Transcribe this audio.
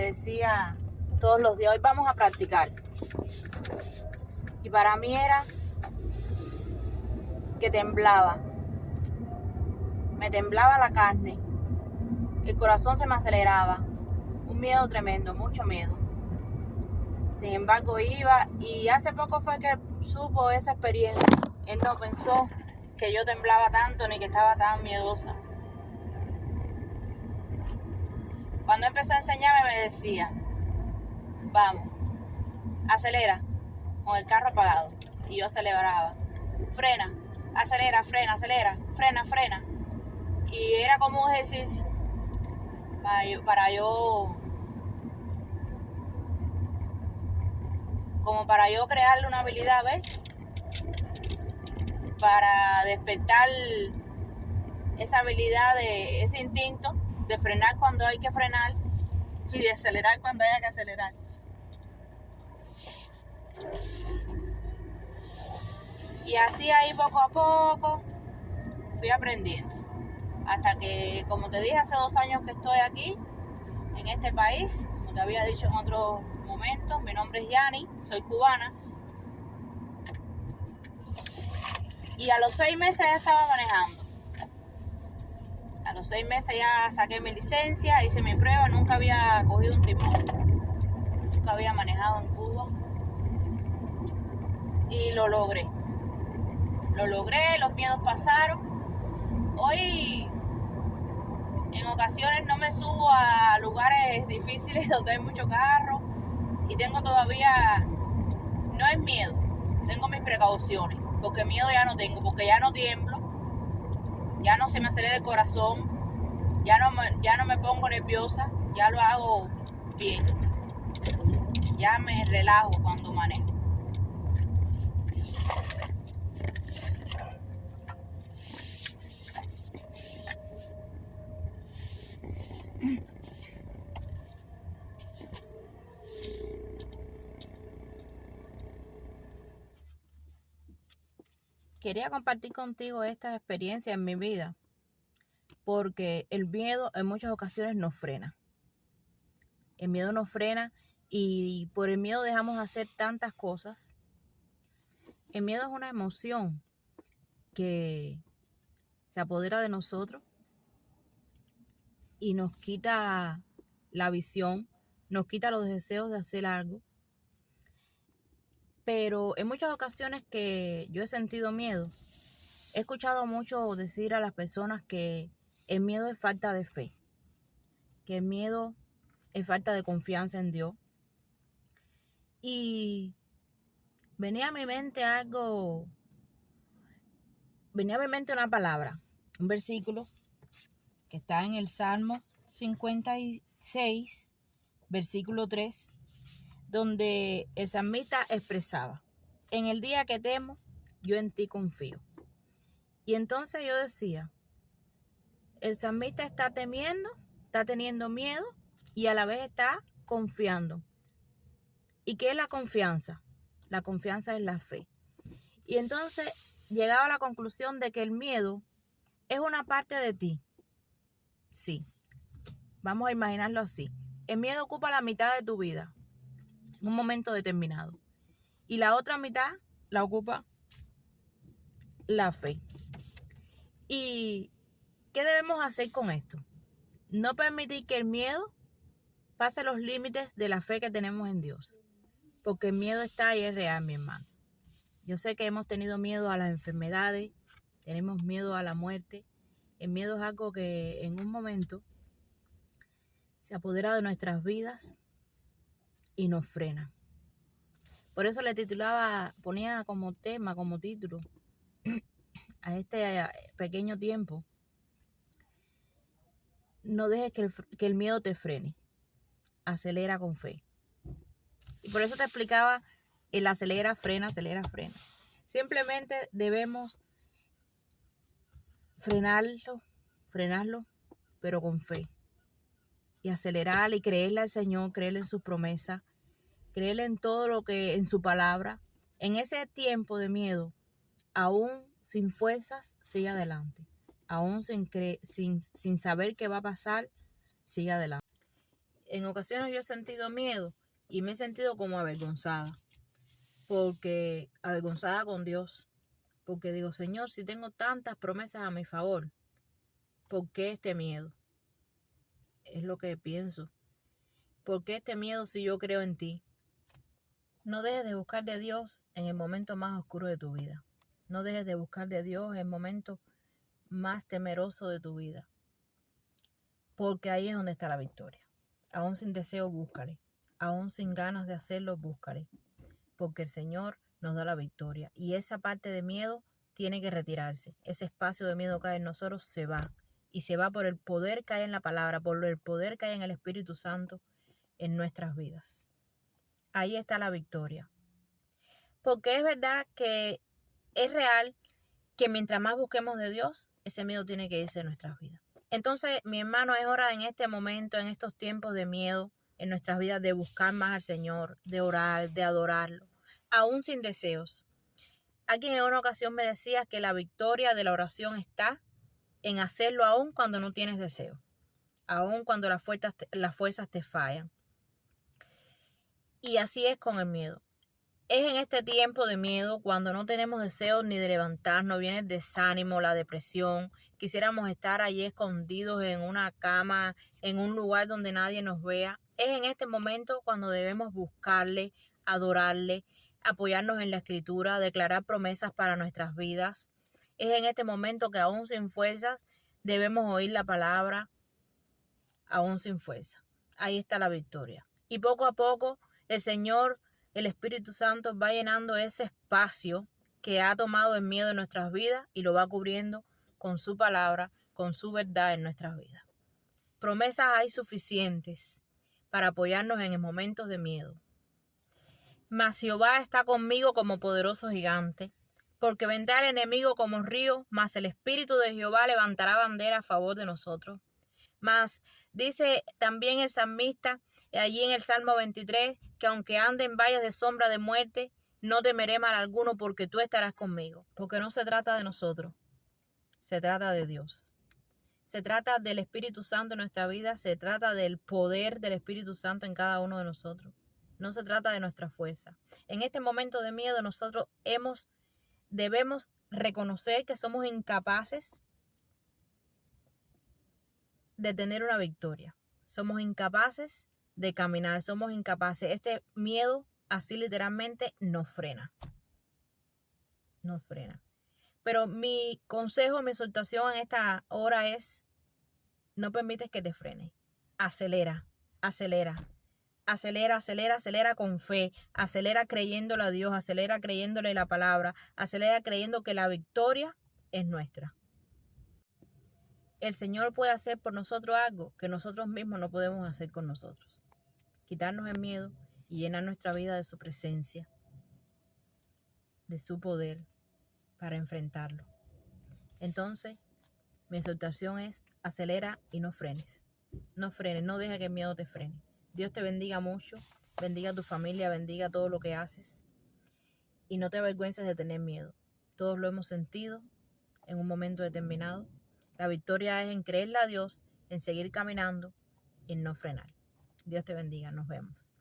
decía todos los días, hoy vamos a practicar. Y para mí era que temblaba. Me temblaba la carne. El corazón se me aceleraba. Un miedo tremendo, mucho miedo. Sin embargo, iba y hace poco fue que supo esa experiencia. Él no pensó que yo temblaba tanto ni que estaba tan miedosa. Cuando empezó a enseñarme me decía, vamos, acelera, con el carro apagado. Y yo aceleraba, frena, acelera, frena, acelera, frena, frena. Y era como un ejercicio para yo crearle una habilidad, ¿ves? Para despertar esa habilidad, ese instinto de frenar cuando hay que frenar y de acelerar cuando haya que acelerar. Y así ahí poco a poco fui aprendiendo. Hasta que, como te dije, hace 2 años que estoy aquí, en este país, como te había dicho en otros momentos, mi nombre es Yani, soy cubana. Y a los 6 meses ya estaba manejando. A los 6 meses ya saqué mi licencia, hice mi prueba, nunca había cogido un timón. Nunca había manejado en Cuba. Y lo logré. Lo logré, los miedos pasaron. Hoy, en ocasiones no me subo a lugares difíciles donde hay mucho carro. Y tengo todavía, no es miedo, tengo mis precauciones. Porque miedo ya no tengo, porque ya no tiemblo. Ya no se me acelera el corazón, ya no me pongo nerviosa, ya lo hago bien, ya me relajo cuando manejo. Quería compartir contigo estas experiencias en mi vida, porque el miedo en muchas ocasiones nos frena. El miedo nos frena y por el miedo dejamos de hacer tantas cosas. El miedo es una emoción que se apodera de nosotros y nos quita la visión, nos quita los deseos de hacer algo. Pero en muchas ocasiones que yo he sentido miedo, he escuchado mucho decir a las personas que el miedo es falta de fe, que el miedo es falta de confianza en Dios. Y venía a mi mente una palabra, un versículo que está en el Salmo 56, versículo 3, donde el salmista expresaba, en el día que temo, yo en ti confío. Y entonces yo decía, el salmista está temiendo, está teniendo miedo y a la vez está confiando. ¿Y qué es la confianza? La confianza es la fe. Y entonces llegaba a la conclusión de que el miedo es una parte de ti. Sí, vamos a imaginarlo así. El miedo ocupa la mitad de tu vida en un momento determinado. Y la otra mitad la ocupa la fe. ¿Y qué debemos hacer con esto? No permitir que el miedo pase los límites de la fe que tenemos en Dios. Porque el miedo está y es real, mi hermano. Yo sé que hemos tenido miedo a las enfermedades, tenemos miedo a la muerte. El miedo es algo que en un momento se apodera de nuestras vidas y nos frena. Por eso le ponía como tema, como título a este pequeño tiempo, no dejes que el miedo te frene, acelera con fe. Y por eso te explicaba el acelera, frena, acelera, frena. Simplemente debemos frenarlo, pero con fe. Y acelerar y creerle al Señor, creerle en sus promesas, creerle en todo lo que, en su palabra. En ese tiempo de miedo, aún sin fuerzas, sigue adelante. Aún sin saber qué va a pasar, sigue adelante. en ocasiones yo he sentido miedo y me he sentido como avergonzada. Porque avergonzada con Dios. Porque digo, Señor, si tengo tantas promesas a mi favor, ¿por qué este miedo? Es lo que pienso. ¿Por qué este miedo si yo creo en ti? No dejes de buscar de Dios en el momento más oscuro de tu vida. No dejes de buscar de Dios en el momento más temeroso de tu vida. Porque ahí es donde está la victoria. Aún sin deseo, búscale. Aún sin ganas de hacerlo, búscale. Porque el Señor nos da la victoria. Y esa parte de miedo tiene que retirarse. Ese espacio de miedo que hay en nosotros se va. Y se va por el poder que hay en la palabra, por el poder que hay en el Espíritu Santo en nuestras vidas. Ahí está la victoria. Porque es verdad que es real que mientras más busquemos de Dios, ese miedo tiene que irse de nuestras vidas. Entonces, mi hermano, es hora en este momento, en estos tiempos de miedo en nuestras vidas, de buscar más al Señor, de orar, de adorarlo, aún sin deseos. Alguien en una ocasión me decía que la victoria de la oración está en hacerlo aún cuando no tienes deseo, aún cuando las fuerzas te fallan. Y así es con el miedo. Es en este tiempo de miedo, cuando no tenemos deseos ni de levantarnos, viene el desánimo, la depresión, quisiéramos estar allí escondidos en una cama, en un lugar donde nadie nos vea. Es en este momento cuando debemos buscarle, adorarle, apoyarnos en la Escritura, declarar promesas para nuestras vidas. Es en este momento que aún sin fuerzas debemos oír la palabra, aún sin fuerza. Ahí está la victoria. Y poco a poco el Señor, el Espíritu Santo, va llenando ese espacio que ha tomado el miedo en nuestras vidas y lo va cubriendo con su palabra, con su verdad en nuestras vidas. Promesas hay suficientes para apoyarnos en momentos de miedo. Mas Jehová está conmigo como poderoso gigante, porque vendrá el enemigo como río, mas el Espíritu de Jehová levantará bandera a favor de nosotros. Mas dice también el salmista allí en el Salmo 23, que aunque ande en valles de sombra de muerte, no temeré mal alguno, porque tú estarás conmigo. Porque no se trata de nosotros, se trata de Dios. Se trata del Espíritu Santo en nuestra vida, se trata del poder del Espíritu Santo en cada uno de nosotros. No se trata de nuestra fuerza. En este momento de miedo nosotros debemos reconocer que somos incapaces de tener una victoria. Somos incapaces de caminar, somos incapaces. Este miedo así literalmente nos frena. Nos frena. Pero mi consejo, mi exhortación en esta hora es: no permites que te frene. Acelera, acelera. Acelera, acelera, acelera con fe. Acelera creyéndole a Dios, acelera creyéndole la palabra, acelera creyendo que la victoria es nuestra. El Señor puede hacer por nosotros algo que nosotros mismos no podemos hacer con nosotros. Quitarnos el miedo y llenar nuestra vida de su presencia, de su poder para enfrentarlo. Entonces, mi exhortación es: acelera y no frenes. No frenes, no dejes que el miedo te frene. Dios te bendiga mucho, bendiga a tu familia, bendiga todo lo que haces. Y no te avergüences de tener miedo. Todos lo hemos sentido en un momento determinado. La victoria es en creerle a Dios, en seguir caminando y en no frenar. Dios te bendiga, nos vemos.